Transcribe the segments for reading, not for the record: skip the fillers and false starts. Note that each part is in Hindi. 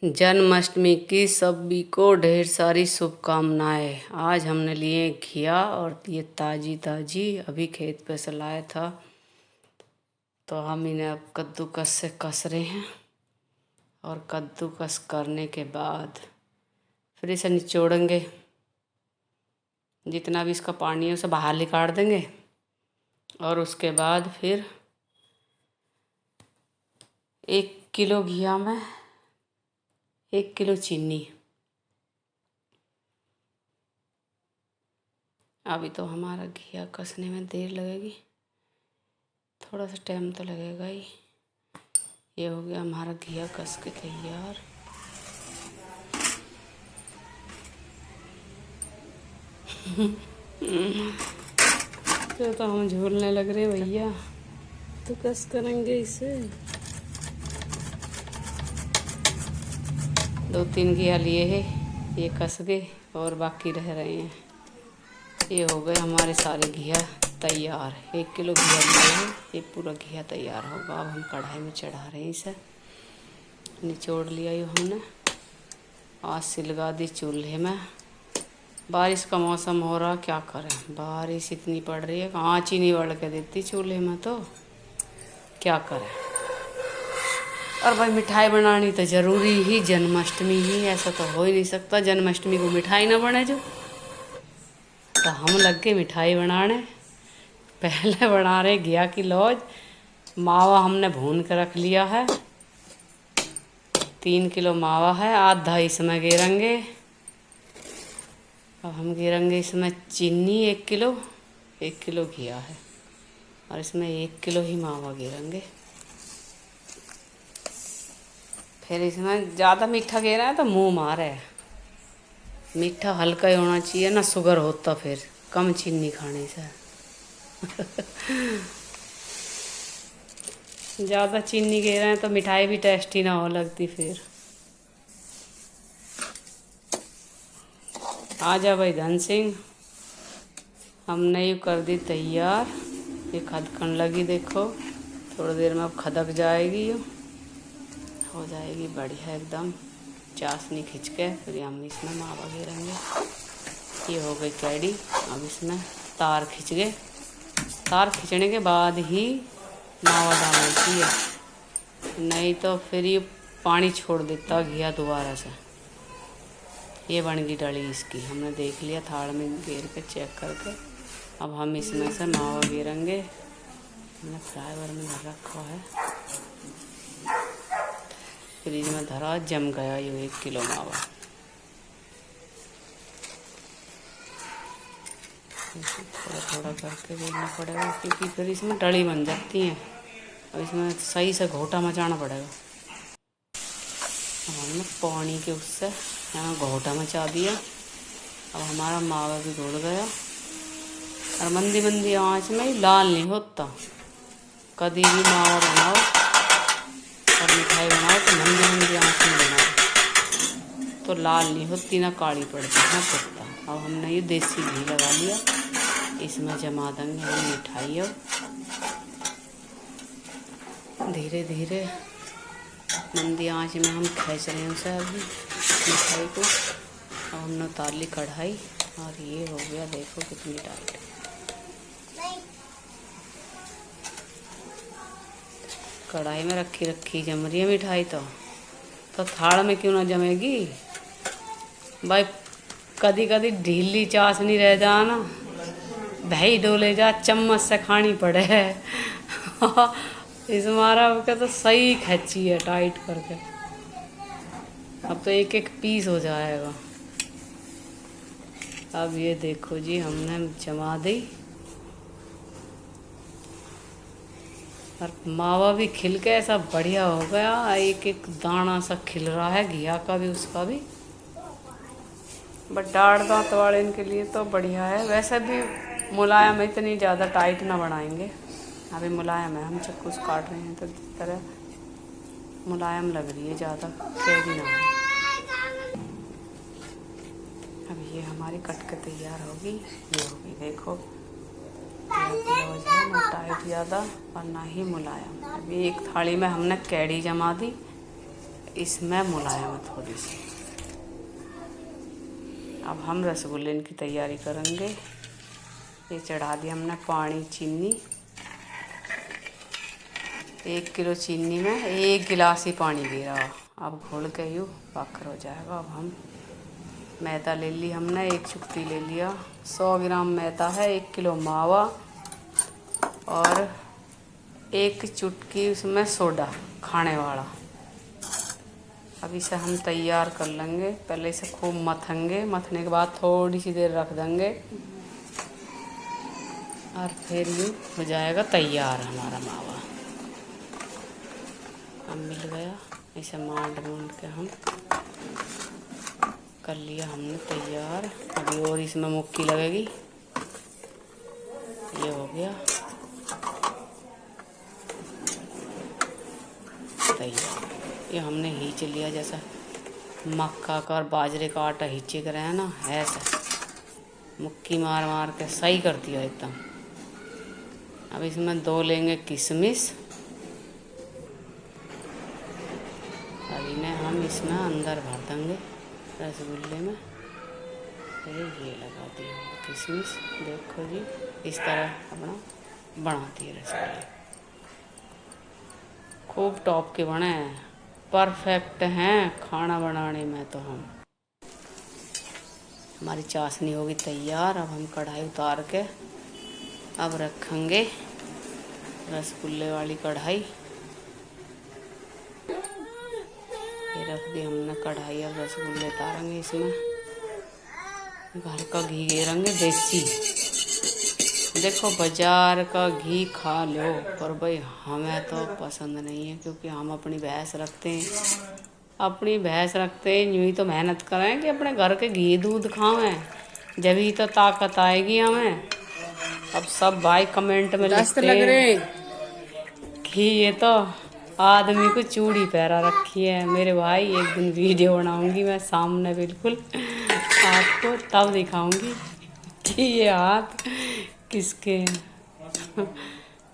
जन्माष्टमी की सभी को ढेर सारी शुभकामनाएं। आज हमने लिए घिया और ये ताजी ताजी अभी खेत पे से लाया था, तो हम इन्हें अब कद्दूकस से कस रहे हैं। और कद्दूकस करने के बाद फिर इसे निचोड़ेंगे, जितना भी इसका पानी है उसे बाहर निकाल देंगे। और उसके बाद फिर 1 किलो घिया में 1 किलो चीनी। अभी तो हमारा घिया कसने में देर लगेगी, थोड़ा सा टाइम तो लगेगा ही। ये हो गया हमारा घिया कस के तैयार। तो हम झूलने लग रहे भैया, तो कस करेंगे इसे। 2-3 घिया लिए हैं, ये कस गए और बाकी रह रहे हैं। ये हो गए हमारे सारे घिया तैयार। 1 किलो घिया लिए हैं, ये पूरा घिया तैयार होगा। अब हम कढ़ाई में चढ़ा रहे हैं इसे। निचोड़ लिया ये हमने, आज सिलगा दी चूल्हे में। बारिश का मौसम हो रहा, क्या करें, बारिश इतनी पड़ रही है, आँच ही नहीं बढ़ के देती चूल्हे में, तो क्या करें। और भाई मिठाई बनानी तो ज़रूरी ही, जन्माष्टमी ही, ऐसा तो हो ही नहीं सकता जन्माष्टमी को मिठाई ना बने जो। तो हम लग गए मिठाई बनाने। पहले बना रहे घिया की लौज। मावा हमने भून के रख लिया है, 3 किलो मावा है, आधा इसमें गिरेंगे। अब हम गिरेंगे इसमें चीनी 1 किलो, 1 किलो घिया है, और इसमें 1 किलो ही मावा गिरेंगे। फिर इसमें ज़्यादा मीठा गिरा है तो मुँह मारे है। मीठा हल्का ही होना चाहिए ना, शुगर होता फिर कम चीनी खाने से। ज़्यादा चीनी गिरा है तो मिठाई भी टेस्टी ना हो लगती फिर। आजा भाई धन सिंह, हमने ये कर दी तैयार। ये खदकन लगी, देखो थोड़ी देर में अब खदक जाएगी, ये हो जाएगी बढ़िया एकदम चाशनी खिंच के। फिर हम इसमें मावा गिरेंगे। ये हो गई कैडी। अब इसमें तार खिंच गए। तार खिंचने के बाद ही मावा डालना चाहिए, नहीं तो फिर ये पानी छोड़ देता घिया दोबारा से। ये बन गई डली इसकी, हमने देख लिया थाड़ में गिर के चेक करके। अब हम इसमें से मावा गिरेंगे। हमने फ्राइवर में धर रखा है, फ्रिज में धरा, जम गया ये 1 किलो मावा। थोड़ा थोड़ा करके देना पड़ेगा, क्योंकि फिर इसमें डली बन जाती हैं और इसमें सही से घोटा मचाना पड़ेगा। अब हमने पानी के उससे यहाँ घोटा मचा दिया। अब हमारा मावा भी घुल गया। और मंदी मंदी आँच में ही, लाल नहीं होता। कभी भी मावा बनाओ और मिठाई बनाओ तो मंदी मंदी आँच में बनाओ, तो लाल नहीं होती, ना काली पड़ती, ना पकता। अब हमने ये देसी घी लगा लिया, इसमें जमा देंगे हम मिठाई। अब धीरे धीरे मंदी आंच में हम खींच रहे हैं उसे अभी मिठाई को। अब हमने उतार ली कढ़ाई, और ये हो गया, देखो कितनी टाइट। कढ़ाई में रखी जम रही है मिठाई, तो थाड़ में क्यों ना जमेगी भाई। कदी कदी ढीली चाशनी रह जाना, दही डोले जा, चम्मच से खानी पड़े है। इस मारा का तो सही खींची है टाइट करके। अब तो 1-1 पीस हो जाएगा। अब ये देखो जी, हमने जमा दी, और मावा भी खिल के ऐसा बढ़िया हो गया। 1-1 दाना सा खिल रहा है घिया का भी, उसका भी। बट दाढ़ दांत वाले इनके लिए तो बढ़िया है। वैसे भी मुलायम है, इतनी ज़्यादा टाइट ना बनाएंगे। अभी मुलायम है, हम चक्कू से काट रहे हैं तो इस तरह मुलायम लग रही है, ज़्यादा कैदी ना हो। अब ये हमारी कट के तैयार होगी। ये होगी, देखो है ना टाइट ज़्यादा और ना ही मुलायम। अभी एक थाली में हमने कैडी जमा दी, इसमें मुलायम है थोड़ी सी। अब हम रसगुल्ले की तैयारी करेंगे। ये चढ़ा दिया हमने पानी, चीनी। 1 किलो चीनी में 1 गिलास ही पानी दे रहा। अब घोल के यूँ पाखर हो जाएगा। अब हम मैदा ले ली हमने, 1 चुटकी ले लिया। 100 ग्राम मैदा है, 1 किलो मावा और 1 चुटकी उसमें सोडा खाने वाला। अब इसे हम तैयार कर लेंगे। पहले इसे खूब मथेंगे, मथने के बाद थोड़ी सी देर रख देंगे और फिर ये हो जाएगा तैयार हमारा मावा। अब मिल गया, इसे मांड मूंड के हम कर लिया हमने तैयार। अभी और इसमें मुक्की लगेगी। ये हो गया तैयार। ये हमने हींच लिया, जैसा मक्का का और बाजरे का आटा हींचे कर रहे हैं ना, ऐसा मुक्की मार मार के सही कर दिया एकदम। अब इसमें 2 लेंगे किशमिश। अब इन्हें हम इसमें अंदर भर देंगे रसगुल्ले में। ये लगा दिया किशमिश। देखो जी, इस तरह अपना बनाती है रसगुल्ले। खूब टॉप के बने हैं, परफेक्ट हैं खाना बनाने में तो हम। हमारी चाशनी होगी तैयार। अब हम कढ़ाई उतार के अब रखेंगे रसगुल्ले वाली कढ़ाई। ये रख दी हमने कढ़ाई। अब रसगुल्ले उतारेंगे इसमें। घर का घी घेरेंगे देसी। देखो बाजार का घी खा लो, पर भाई हमें तो पसंद नहीं है, क्योंकि हम अपनी भैंस रखते हैं। अपनी भैंस रखते हैं यूँ ही तो मेहनत करें कि अपने घर के घी दूध खावें, जब ही तो ताकत आएगी हमें। अब सब भाई कमेंट में लिखते हैं कि ये तो आदमी को चूड़ी पहरा रखी है। मेरे भाई एक दिन वीडियो बनाऊंगी मैं सामने बिल्कुल आपको, तब दिखाऊंगी कि ये हाथ किसके हैं।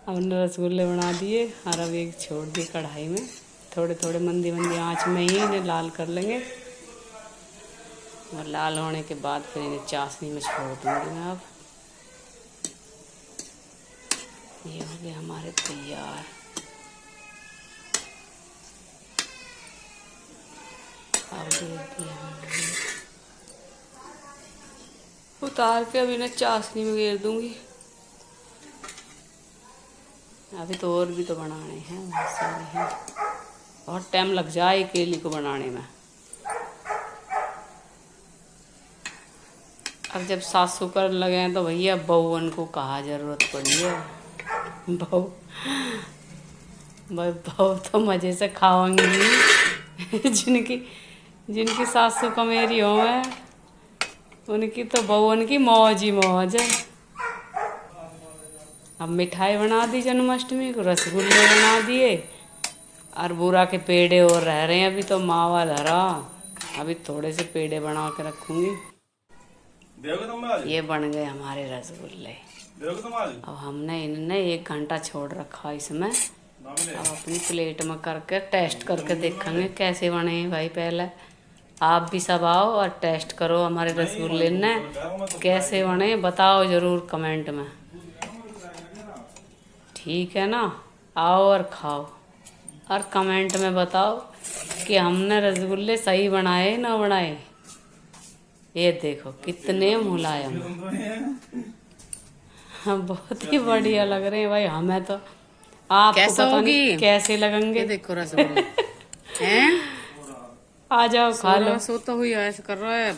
हमने रसगुल्ले बना दिए और अब एक छोड़ दिए कढ़ाई में। थोड़े थोड़े मंदी मंदी आंच में ही इन्हें लाल कर लेंगे और लाल होने के बाद फिर इन्हें चाशनी में छोड़ दूँगी मैं। अब ये हो गए हमारे तैयार। अब दे दिया हमने, उतार के अब इन्हें चाशनी में घेर दूँगी। अभी तो और भी तो बनाने हैं, बहुत सारे हैं। बहुत टाइम लग जाए केली को बनाने में। अब जब सासू कर लगे हैं तो भैया बहुवन को कहा जरूरत पड़ी है। बहू भाई बहू तो मज़े से खाऊंगी। जिनकी सासू का मेरी हो है, उनकी तो बहुवन की मौज ही मौज है। अब मिठाई बना दी जन्माष्टमी को, रसगुल्ले बना दिए और बूरा के पेड़े और रह रहे हैं। अभी तो मावा धरा, अभी थोड़े से पेड़े बना के रखूँगी। ये बन गए हमारे रसगुल्ले। अब हमने इन्हें 1 घंटा छोड़ रखा इसमें। अब अपनी प्लेट में करके टेस्ट करके देखेंगे कैसे बने हैं भाई। पहले आप भी सब आओ और टेस्ट करो हमारे रसगुल्ले ने कैसे बने, बताओ ज़रूर कमेंट में, ठीक है ना। आओ और खाओ और कमेंट में बताओ कि हमने रसगुल्ले सही बनाए ना बनाए। ये देखो कितने मुलायम, बहुत ही बढ़िया लग रहे हैं भाई। हमें तो आपको पता नहीं कैसे लगेंगे। देखो रसगुल्ले हैं, आ जाओ खा लो। सोता हुई ऐसे कर रहा है।